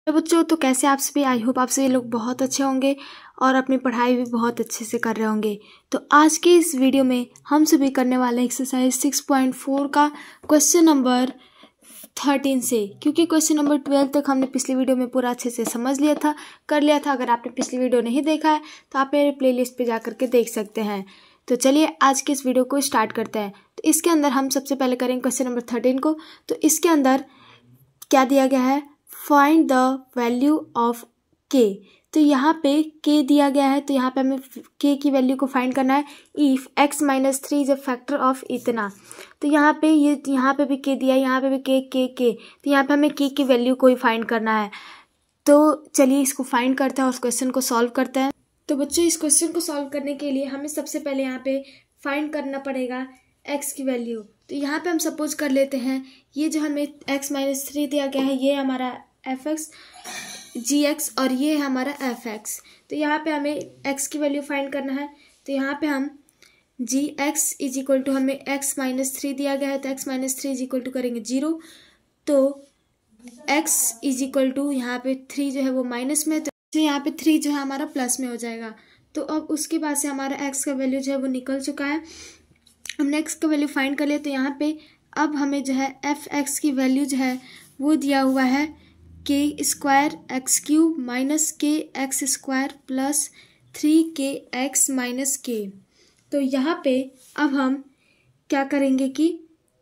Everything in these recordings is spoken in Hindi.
तो बच्चों, तो कैसे आप सभी? आई होप आप सभी लोग बहुत अच्छे होंगे और अपनी पढ़ाई भी बहुत अच्छे से कर रहे होंगे। तो आज के इस वीडियो में हम सभी करने वाले एक्सरसाइज 6.4 का क्वेश्चन नंबर 13 से, क्योंकि क्वेश्चन नंबर 12 तक हमने पिछली वीडियो में पूरा अच्छे से समझ लिया था, कर लिया था। अगर आपने पिछली वीडियो नहीं देखा है तो आप मेरे प्लेलिस्ट पे जा करके देख सकते हैं। तो चलिए आज के इस वीडियो को स्टार्ट करते हैं। तो इसके अंदर हम सबसे पहले करेंगे क्वेश्चन नंबर 13 को। तो इसके अंदर क्या दिया गया है? फाइंड द वैल्यू ऑफ के। तो यहाँ पे के दिया गया है, तो यहाँ पे हमें के की वैल्यू को फाइंड करना है। If x minus 3 is a factor of इतना, तो यहाँ पे यहाँ पे भी के दिया है, यहाँ पे भी के, तो यहाँ पे हमें के की वैल्यू को ही फाइंड करना है। तो चलिए इसको फाइंड करते हैं और उस क्वेश्चन को सॉल्व करते हैं। तो बच्चों, इस क्वेश्चन को सॉल्व करने के लिए हमें सबसे पहले यहाँ पे फाइंड करना पड़ेगा x की वैल्यू। तो यहाँ पे हम सपोज कर लेते हैं ये जो हमें x माइनस 3 दिया गया है, ये हमारा fx gx और ये है हमारा fx। तो यहाँ पे हमें x की वैल्यू फाइंड करना है। तो यहाँ पे हम gx इज इक्वल टू, हमें x माइनस 3 दिया गया है, तो x minus 3 is equal to करेंगे 0। तो x इज इक्वल टू, यहाँ पे 3 जो है वो माइनस में, तो यहाँ पे 3 जो है हमारा प्लस में हो जाएगा। तो अब उसके बाद से हमारा x का वैल्यू जो है वो निकल चुका है। हमने x का वैल्यू फाइंड कर लिया। तो यहाँ पे अब हमें जो है fx की वैल्यू जो है वो दिया हुआ है के स्क्वायर एक्स क्यूब माइनस के x square plus 3 x minus k. तो यहाँ पे अब हम क्या करेंगे कि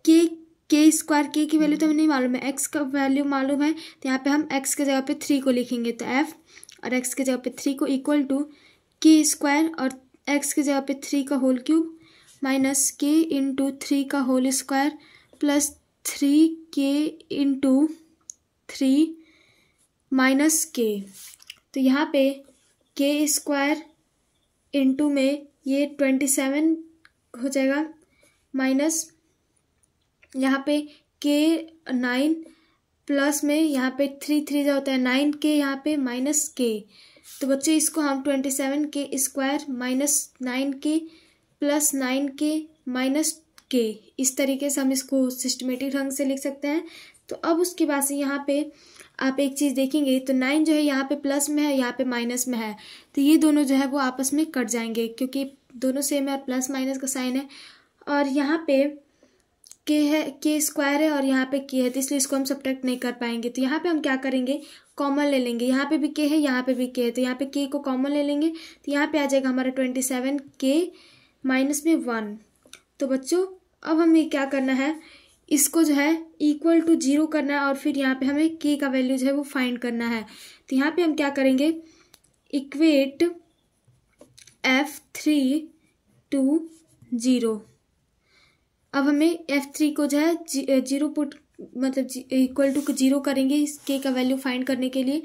के स्क्वायर के की वैल्यू तो हमें नहीं मालूम है, एक्स का वैल्यू मालूम है। तो यहाँ पे हम एक्स के जगह पे 3 को लिखेंगे, तो एफ और एक्स के जगह पे 3 को इक्वल टू के स्क्वायर और एक्स के जगह पे 3 का whole cube minus k into 3 का whole square plus 3 into 3 minus k. तो यहाँ पे के स्क्वायर इंटू में ये 27 हो जाएगा माइनस यहाँ पे के 9 प्लस में यहाँ पे 3 जो होता है 9 के, यहाँ पे माइनस के। तो बच्चों इसको हम 27 के स्क्वायर माइनस 9 के प्लस 9 के माइनस के, इस तरीके से हम इसको सिस्टमेटिक ढंग से लिख सकते हैं। तो अब उसके बाद से यहाँ पे आप एक चीज़ देखेंगे, तो 9 जो है यहाँ पे प्लस में है, यहाँ पे माइनस में है, तो ये दोनों जो है वो आपस में कट जाएंगे क्योंकि दोनों सेम है और प्लस माइनस का साइन है। और यहाँ पे के है, के स्क्वायर है और यहाँ पे के है, तो इसलिए इसको हम सब्ट्रैक्ट नहीं कर पाएंगे। तो यहाँ पे हम क्या करेंगे, कॉमन ले लेंगे। यहाँ पे भी के है, यहाँ पे भी के है, तो यहाँ पे के को कॉमन ले लेंगे। तो यहाँ पे आ जाएगा हमारा 27 के माइनस में 1। तो बच्चों अब हमें क्या करना है, इसको जो है इक्वल टू 0 करना है और फिर यहाँ पे हमें के का वैल्यू जो है वो फाइंड करना है। तो यहाँ पे हम क्या करेंगे, इक्वेट f3 टू 0। अब हमें f3 को जो है 0 पुट, मतलब इक्वल टू 0 करेंगे इस के का वैल्यू फाइंड करने के लिए।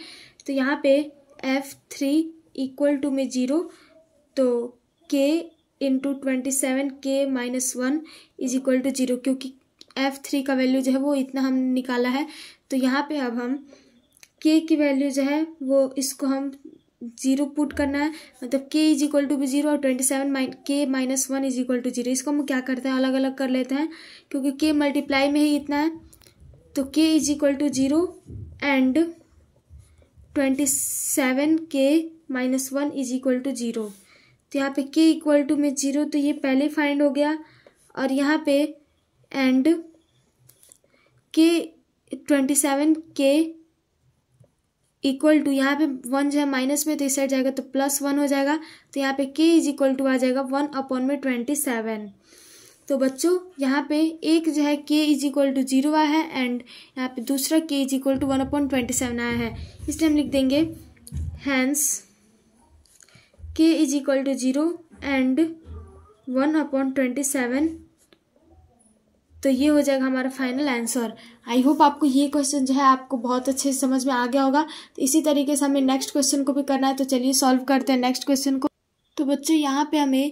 तो यहाँ पे f3 इक्वल टू में 0, तो k इंटू 27 के माइनस 1 इज इक्वल टू 0, क्योंकि f3 का वैल्यू जो है वो इतना हम निकाला है। तो यहाँ पे अब हम k की वैल्यू जो है वो इसको हम 0 पुट करना है, मतलब k इज इक्वल टू भी 0 और 27 के माइनस 1 इज इक्वल टू 0। इसको हम क्या करते हैं, अलग अलग कर लेते हैं क्योंकि k मल्टीप्लाई में ही इतना है। तो k is equal to 0 and 27 के माइनस 1 इज इक्वल टू 0। तो यहाँ पे k इक्वल टू में 0, तो ये पहले फाइंड हो गया। और यहाँ पे एंड के 27 के इक्वल टू, यहाँ पे 1 जो है माइनस में, तो इस साइड जाएगा तो प्लस 1 हो जाएगा। तो यहाँ पे के इज इक्वल टू आ जाएगा 1/27। तो बच्चों यहाँ पे एक जो है के इज इक्वल टू 0 आया है एंड यहाँ पे दूसरा के इज इक्वल टू 1/27 आया है, इसलिए हम लिख देंगे हैंस के इज इक्वल टू 0 एंड 1/27। तो ये हो जाएगा हमारा फाइनल आंसर। आई होप आपको ये क्वेश्चन जो है आपको बहुत अच्छे से समझ में आ गया होगा। तो इसी तरीके से हमें नेक्स्ट क्वेश्चन को भी करना है, तो चलिए सॉल्व करते हैं नेक्स्ट क्वेश्चन को। तो बच्चों यहाँ पे हमें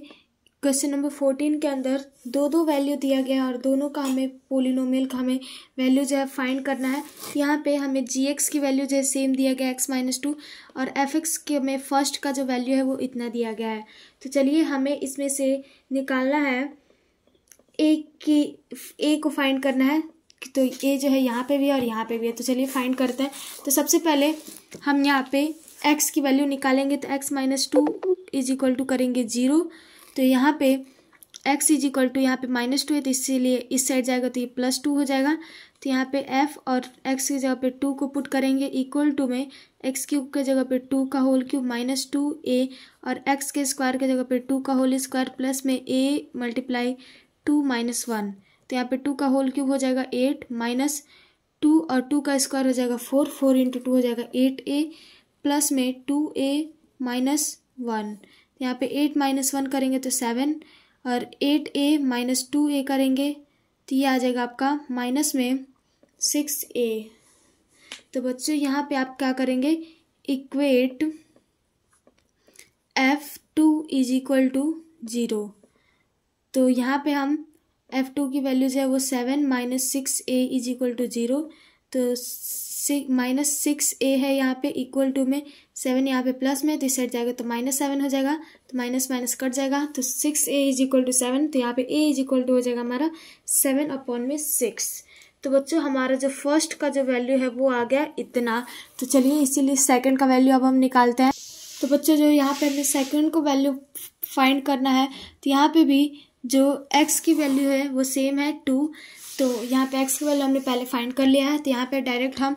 क्वेश्चन नंबर 14 के अंदर दो वैल्यू दिया गया है और दोनों का हमें पोलिनोमियल का हमें वैल्यू जो है फाइंड करना है। तो यहाँ पे हमें gx की वैल्यू जो है सेम दिया गया x माइनस 2 और fx के में फर्स्ट का जो वैल्यू है वो इतना दिया गया है। तो चलिए हमें इसमें से निकालना है, ए को फाइंड करना है। तो ए जो है यहाँ पे भी है और यहाँ पे भी है। तो चलिए फाइंड करते हैं। तो सबसे पहले हम यहाँ पे x की वैल्यू निकालेंगे। तो x minus 2 is equal to करेंगे 0। तो यहाँ पे x इज इक्वल टू यहाँ पे -2 है, तो इसीलिए इस साइड जाएगा तो ये +2 हो जाएगा। तो यहाँ पे f और x की जगह पे 2 को पुट करेंगे इक्वल टू में x क्यूब के जगह पे 2 का होल क्यूब -2a और x के स्क्वायर के जगह पे 2 का होल स्क्वायर प्लस में a मल्टीप्लाई 2 - 1। तो यहाँ पे 2 का होल क्यूब हो जाएगा 8 -2 और 2 का स्क्वायर हो जाएगा 4, 4 × 2 हो जाएगा 8a प्लस में 2a - 1। यहाँ पे 8 - 1 करेंगे तो 7 और 8a - 2a करेंगे तो ये आ जाएगा आपका माइनस में 6a। तो बच्चों यहाँ पे आप क्या करेंगे, equate f2 is equal to 0। तो यहाँ पे हम f2 की वैल्यू जो है वो 7 - 6a इज इक्वल टू 0। तो -6a है यहाँ पे इक्वल टू में 7 यहाँ पे प्लस में, तो इस साइड जाएगा तो -7 हो जाएगा। तो माइनस माइनस कट जाएगा तो 6a इज इक्वल टू 7। तो यहाँ पे a इज इक्वल टू हो जाएगा हमारा 7/6। तो बच्चों हमारा जो फर्स्ट का जो वैल्यू है वो आ गया इतना। तो चलिए इसीलिए सेकंड का वैल्यू अब हम निकालते हैं। तो बच्चों जो यहाँ पे हमें सेकंड को वैल्यू फाइंड करना है, तो यहाँ पे भी जो x की वैल्यू है वो सेम है 2। तो यहाँ पे x की वैल्यू हमने पहले फाइंड कर लिया है। तो यहाँ पे डायरेक्ट हम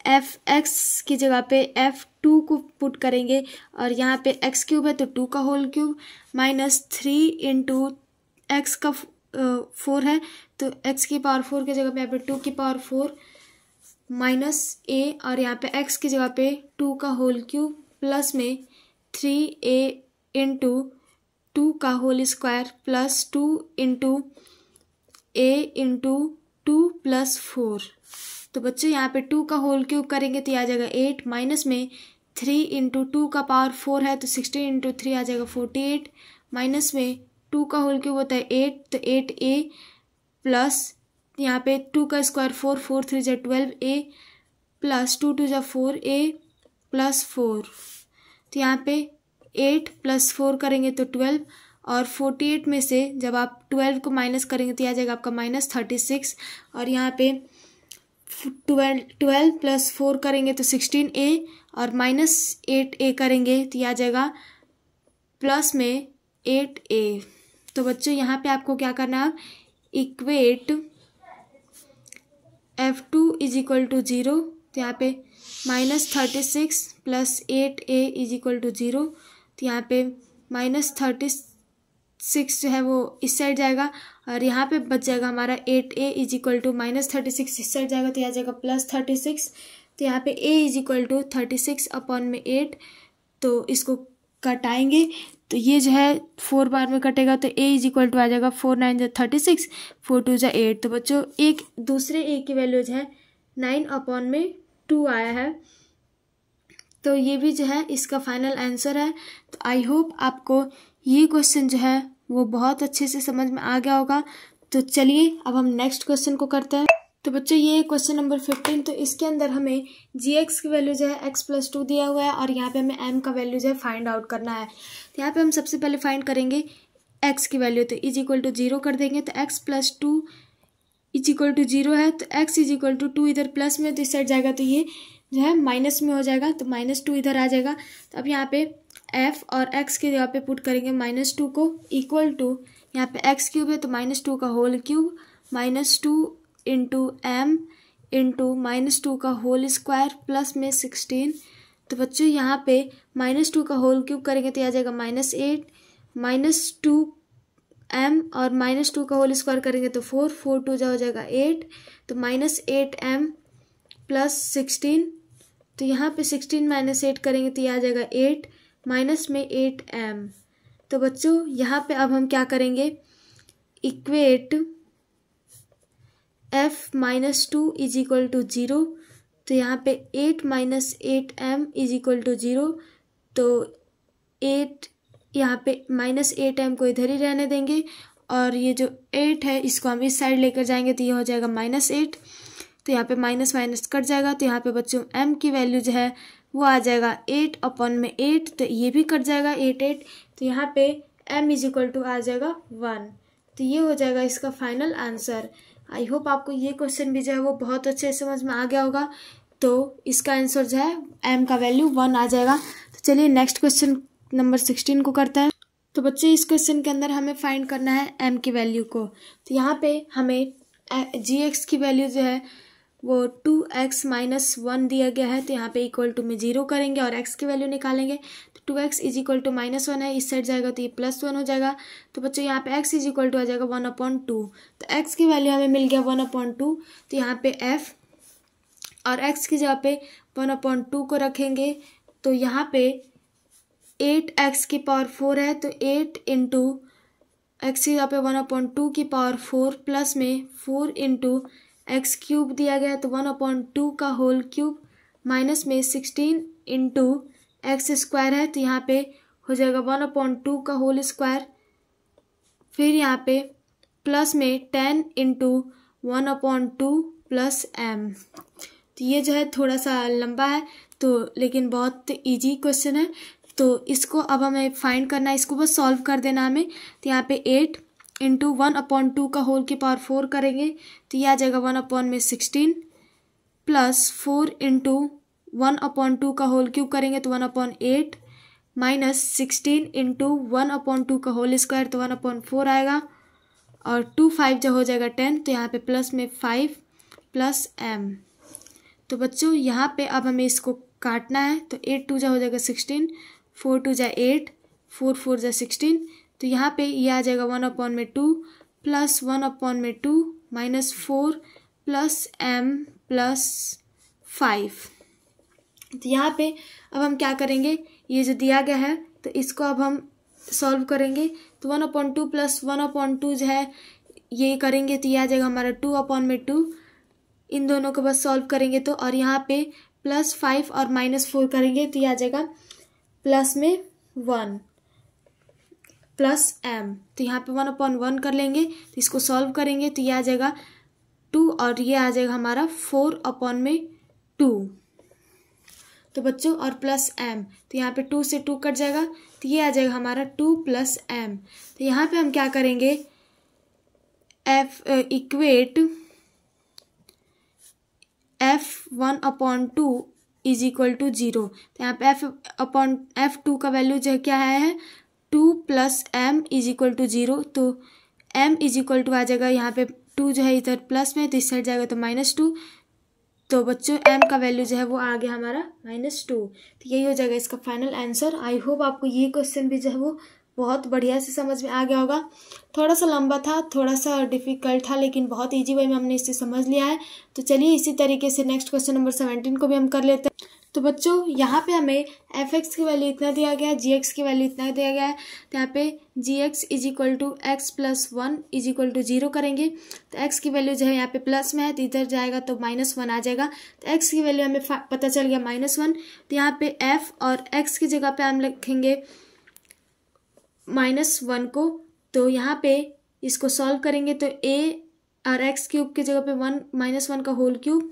f(x) की जगह पे f2 को पुट करेंगे और यहाँ पे x क्यूब है तो 2 का होल क्यूब -3 × x का 4 है तो x की पावर 4 की जगह पे यहाँ पे 2 की पावर 4 -a और यहाँ पे x की जगह पे 2 का होल क्यूब प्लस में 3a × 2 का होल स्क्वायर प्लस 2 × a × 2 + 4। तो बच्चों यहाँ पे 2 का होल क्यूब करेंगे तो आ जाएगा 8 माइनस में 3 × 2 का पावर 4 है तो 16 × 3 आ जाएगा 48 माइनस में 2 का होल क्यूब होता है 8 तो 8a प्लस यहाँ पे 2 का square 4, 4 3 = 12a plus 2 2 = 4a plus 4। तो यहाँ पे 8 + 4 करेंगे तो 12 और 48 में से जब आप 12 को माइनस करेंगे तो आ जाएगा आपका -36 और यहाँ पे 12 + 4 करेंगे तो 16a और -8a करेंगे तो आ जाएगा प्लस में 8a। तो बच्चों यहाँ पे आपको क्या करना है, equate f2 is equal to 0। तो यहाँ पे -36 + 8a इज इक्वल टू 0। तो यहाँ पे -36 जो है वो इस साइड जाएगा और यहाँ पे बच जाएगा हमारा 8a इज इक्वल टू -36 इस साइड जाएगा तो आ जाएगा +36। तो यहाँ पे a इज इक्वल टू 36/8। तो इसको कटाएंगे तो ये जो है 4 बार में कटेगा तो a इज इक्वल टू आ जाएगा 4 9 = 36, 4 2 = 8। तो बच्चों एक दूसरे a की वैल्यू जो है 9/2 आया है। तो ये भी जो है इसका फाइनल आंसर है। तो आई होप आपको ये क्वेश्चन जो है वो बहुत अच्छे से समझ में आ गया होगा। तो चलिए अब हम नेक्स्ट क्वेश्चन को करते हैं। तो बच्चों ये क्वेश्चन नंबर 15। तो इसके अंदर हमें gx की वैल्यू जो है x + 2 दिया हुआ है और यहाँ पे हमें m का वैल्यू जो है फाइंड आउट करना है। तो यहाँ पे हम सबसे पहले फाइंड करेंगे x की वैल्यू, तो इज इक्वल टू 0 कर देंगे। तो x + 2 इज इक्वल टू 0 है तो x इज इक्वल टू 2 इधर प्लस में तो इस साइड जाएगा तो ये जो है माइनस में हो जाएगा तो -2 इधर आ जाएगा। तो अब यहाँ पे f और x के जगह पे पुट करेंगे -2 को इक्वल टू यहाँ पे x क्यूब है तो -2 का होल क्यूब -2 × m × -2 का होल स्क्वायर प्लस में 16। तो बच्चों यहाँ पे -2 का होल क्यूब करेंगे तो आ जाएगा -8 -2m और -2 का होल स्क्वायर करेंगे तो 4 4 2 हो जाएगा 8 तो -8m प्लस 16। तो यहाँ पे 16 - 8 करेंगे तो आ जाएगा 8 माइनस में 8m। तो बच्चों यहाँ पे अब हम क्या करेंगे, equate f - 2 is equal to 0। तो यहाँ पे 8 - 8m इज इक्वल टू 0। तो 8 यहाँ पे -8m को इधर ही रहने देंगे और ये जो 8 है इसको हम इस साइड लेकर जाएंगे तो ये हो जाएगा -8। तो यहाँ पे माइनस माइनस कट जाएगा। तो यहाँ पे बच्चों m की वैल्यू जो है वो आ जाएगा 8/8। तो ये भी कट जाएगा 8 8। तो यहाँ पे m इज इक्वल टू आ जाएगा 1। तो ये हो जाएगा इसका फाइनल आंसर। आई होप आपको ये क्वेश्चन भी जो है वो बहुत अच्छे से समझ में आ गया होगा। तो इसका आंसर जो है m का वैल्यू 1 आ जाएगा। तो चलिए नेक्स्ट क्वेश्चन नंबर 16 को करते हैं। तो बच्चे इस क्वेश्चन के अंदर हमें फाइंड करना है m की वैल्यू को। तो यहाँ पे हमें gx की वैल्यू जो है वो 2x माइनस 1 दिया गया है। तो यहाँ पे इक्वल टू में 0 करेंगे और x की वैल्यू निकालेंगे। तो 2x इज इक्वल टू -1 है, इस साइड जाएगा तो ये +1 हो जाएगा। तो बच्चों यहाँ पे x इज इक्वल टू आ जाएगा 1/2। तो x की वैल्यू हमें मिल गया 1/2। तो यहाँ पे f और x की जगह पे 1/2 को रखेंगे। तो यहाँ पे 8x की पावर 4 है, तो 8 इंटू एक्स की जगह पे 1/2 की पावर 4 प्लस में 4 इंटू एक्स क्यूब दिया गया है। तो 1/2 का होल क्यूब माइनस में 16 इंटू एक्स स्क्वायर है। तो यहाँ पे हो जाएगा 1/2 का होल स्क्वायर। फिर यहाँ पे प्लस में 10 इंटू 1/2 प्लस m। तो ये जो है थोड़ा सा लंबा है तो लेकिन बहुत इजी क्वेश्चन है। तो इसको अब हमें फाइंड करना है, इसको बस सॉल्व कर देना हमें। तो यहाँ पे 8 इंटू 1/2 का होल की पावर 4 करेंगे तो ये आ जाएगा 1/16 प्लस 4 इंटू 1/2 का होल क्यूब करेंगे तो 1/8 माइनस 16 इंटू 1/2 का होल स्क्वायर तो 1/4 आएगा और 2 5 जो हो जाएगा 10। तो यहाँ पे प्लस में 5 प्लस m। तो बच्चों यहाँ पे अब हमें इसको काटना है। तो 8 2 जा हो जाएगा 16, 4 2 जा 8, 4 4 जा 16। तो यहाँ पे ये आ जाएगा 1/2 plus 1/2 minus 4 plus m plus 5। तो यहाँ पे अब हम क्या करेंगे, ये जो दिया गया है तो इसको अब हम सॉल्व करेंगे। तो 1/2 प्लस 1/2 जो है ये करेंगे तो ये आ जाएगा हमारा 2/2। इन दोनों को बस सॉल्व करेंगे तो, और यहाँ पे +5 और -4 करेंगे तो ये आ जाएगा प्लस में 1 प्लस m। तो यहाँ पे 1/1 कर लेंगे तो इसको सॉल्व करेंगे तो ये आ जाएगा 2 और ये आ जाएगा हमारा 4/2। तो बच्चों और प्लस m, तो यहाँ पे 2 से 2 कट जाएगा तो ये आ जाएगा हमारा 2 प्लस m। तो यहाँ पे हम क्या करेंगे, equate f1/2 is equal to 0। तो यहाँ पे f2 का वैल्यू जो क्या है 2 plus m is equal to 0। तो m इज इक्वल टू आ जाएगा यहाँ पे 2 जो है इधर प्लस में तो इस साइड जाएगा तो -2। तो बच्चों m का वैल्यू जो है वो आ गया हमारा -2। तो यही हो जाएगा इसका फाइनल आंसर। आई होप आपको ये क्वेश्चन भी जो है वो बहुत बढ़िया से समझ में आ गया होगा। थोड़ा सा लंबा था, थोड़ा सा डिफिकल्ट था, लेकिन बहुत इजी वे में हमने इसे समझ लिया है। तो चलिए इसी तरीके से नेक्स्ट क्वेश्चन नंबर 17 को भी हम कर लेते हैं। तो बच्चों यहाँ पे हमें f(x) की वैल्यू इतना दिया गया है, gx की वैल्यू इतना दिया गया है। तो यहाँ पे gx is equal to x plus 1 is equal to 0 करेंगे तो x की वैल्यू जो है यहाँ पे प्लस में है तो इधर जाएगा तो -1 आ जाएगा। तो x की वैल्यू हमें पता चल गया -1। तो यहाँ पे f और x की जगह पे हम लिखेंगे -1 को। तो यहाँ पे इसको सॉल्व करेंगे तो a और x क्यूब की जगह पे 1 का होल क्यूब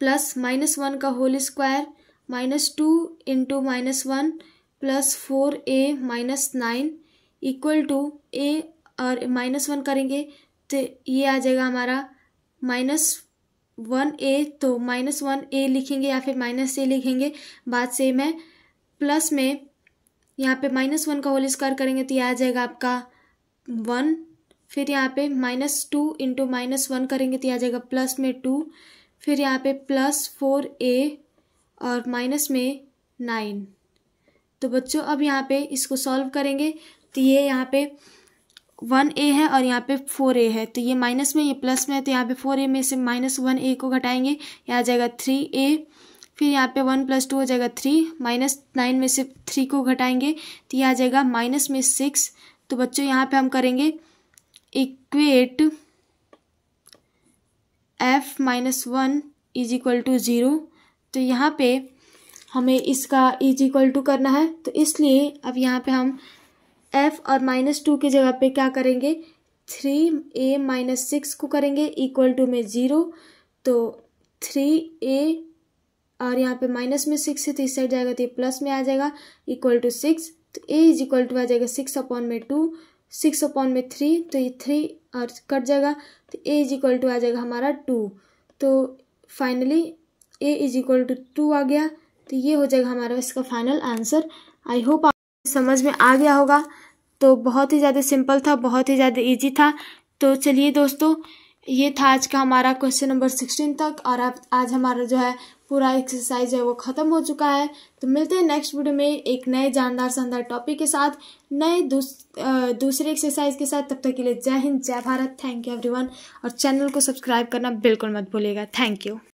प्लस -1 का whole square -2 into -1 plus 4a minus 9 equal to a और -1 करेंगे तो ये आ जाएगा हमारा -1a। तो -1a लिखेंगे या फिर -a लिखेंगे, बात सेम है। प्लस में यहाँ पे -1 का होल स्क्वायर करेंगे तो ये आ जाएगा आपका 1। फिर यहाँ पे -2 इंटू -1 करेंगे तो ये आ जाएगा प्लस में 2। फिर यहाँ पे प्लस 4a और माइनस में 9। तो बच्चों अब यहाँ पे इसको सॉल्व करेंगे तो ये यहाँ पे 1a है और यहाँ पे 4a है तो ये माइनस में ये प्लस में है तो यहाँ पे 4a में से -1a को घटाएंगे, ये आ जाएगा 3a। फिर यहाँ पे 1 + 2 हो जाएगा 3, -9 में से 3 को घटाएंगे तो ये आ जाएगा -6। तो बच्चों यहाँ पे हम करेंगे equate f-1 is equal to 0। तो यहाँ पे हमें इसका इज इक्वल टू करना है तो इसलिए अब यहाँ पे हम f और -2 की जगह पे क्या करेंगे 3a - 6 को करेंगे इक्वल टू में 0। तो 3a और यहाँ पे माइनस में 6 है तो इस साइड जाएगा तो ये प्लस में आ जाएगा इक्वल टू 6। तो a इज इक्वल टू आ जाएगा 6/2। 6/3, तो ये 3 और कट जाएगा, तो a इज इक्वल टू आ जाएगा हमारा 2। तो finally a is equal to 2 आ गया, तो ये हो जाएगा हमारा इसका फाइनल आंसर। आई होप आप समझ में आ गया होगा। तो बहुत ही ज़्यादा सिंपल था, बहुत ही ज़्यादा इजी था। तो चलिए दोस्तों, ये था आज का हमारा क्वेश्चन नंबर 16 तक, और आज हमारा जो है पूरा एक्सरसाइज है वो ख़त्म हो चुका है। तो मिलते हैं नेक्स्ट वीडियो में एक नए जानदार शानदार टॉपिक के साथ, नए दूसरे एक्सरसाइज के साथ। तब तक के लिए जय हिंद, जय भारत, थैंक यू एवरीवन। और चैनल को सब्सक्राइब करना बिल्कुल मत भूलिएगा। Thank you.